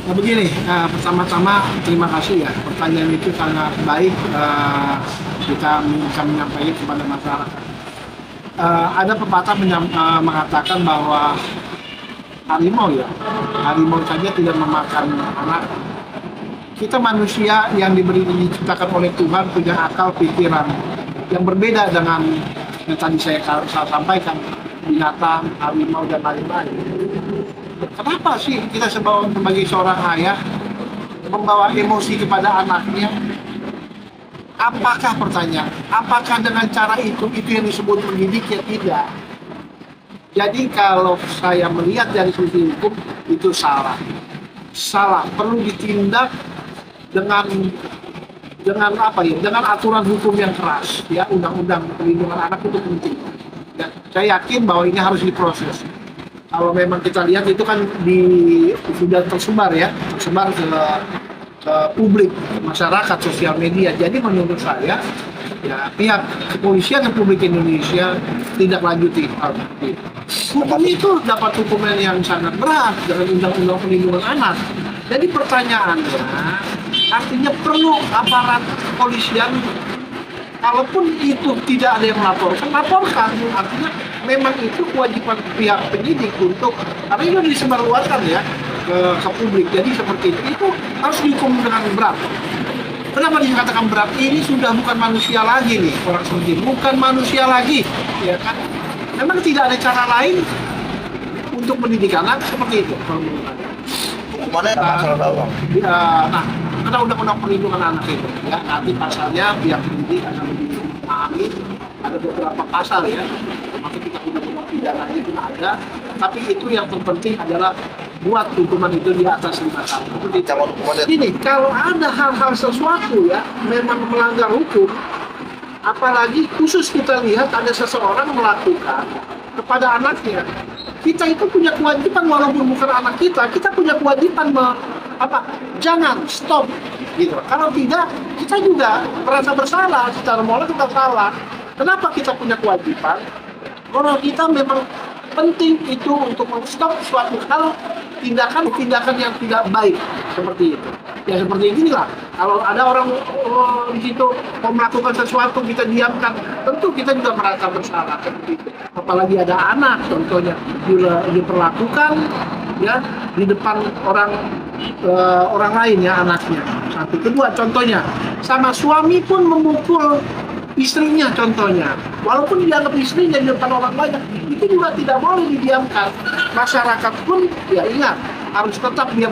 Nah, begini, pertama-tama terima kasih ya, pertanyaan itu sangat baik, kita bisa menyampaikan kepada masyarakat. Ada pepatah mengatakan bahwa harimau ya, harimau saja tidak memakan anak. Kita manusia yang diciptakan oleh Tuhan punya akal pikiran yang berbeda dengan yang tadi saya sampaikan, binatang, harimau, dan lain-lain. Kenapa sih kita sebagai seorang ayah membawa emosi kepada anaknya? Apakah pertanyaan? Apakah dengan cara itu yang disebut mendidik? Ya tidak. Jadi kalau saya melihat dari sisi hukum itu salah. Salah, perlu ditindak dengan apa ya? Dengan aturan hukum yang keras. Ya, undang-undang perlindungan anak itu penting. Ya, saya yakin bahwa ini harus diproses. Kalau memang kita lihat itu kan sudah tersebar ke publik, ke masyarakat, sosial media. Jadi menurut saya ya pihak kepolisian Republik Indonesia tidak lanjuti hal ini. Hukum itu dapat hukuman yang sangat berat dengan undang-undang perlindungan anak. Jadi pertanyaannya, artinya perlu aparat kepolisian, kalaupun itu tidak ada yang melaporkan, laporkan. Artinya memang itu kewajiban pihak penyidik untuk, karena ini disebarluaskan ya ke publik. Jadi seperti itu harus dihukum dengan berat. Kenapa dikatakan berat? Ini sudah bukan manusia lagi nih, orang seperti ini. Bukan manusia lagi, ya kan? Memang tidak ada cara lain untuk mendidik anak seperti itu. Hukumannya masalah bawang. Nah, karena undang-undang perlindungan anak itu, ya nanti pasalnya pihak penyidik akan lebih memahami. Ada beberapa pasal ya, termasuk kita undang-undang pidana itu ada. Tapi itu yang terpenting adalah buat hukuman itu di atas 5 tahun. Ini kalau ada hal-hal sesuatu ya memang melanggar hukum, apalagi khusus kita lihat ada seseorang melakukan kepada anaknya, kita itu punya kewajiban, walaupun bukan anak kita punya kewajiban jangan stop gitu. Kalau tidak, kita juga merasa bersalah, secara moral kita salah. Kenapa kita punya kewajiban? Moral kita memang penting itu untuk men-stop suatu hal, tindakan yang tidak baik seperti itu. Ya seperti inilah. Kalau ada orang di situ mau melakukan sesuatu kita diamkan, tentu kita juga merasa bersalah seperti itu. Apalagi ada anak contohnya diperlakukan ya di depan orang lain ya anaknya. Satu, kedua contohnya sama suami pun memukul istrinya contohnya, walaupun dianggap istrinya di depan orang banyak, itu juga tidak boleh didiamkan. Masyarakat pun ya ingat harus tetap dia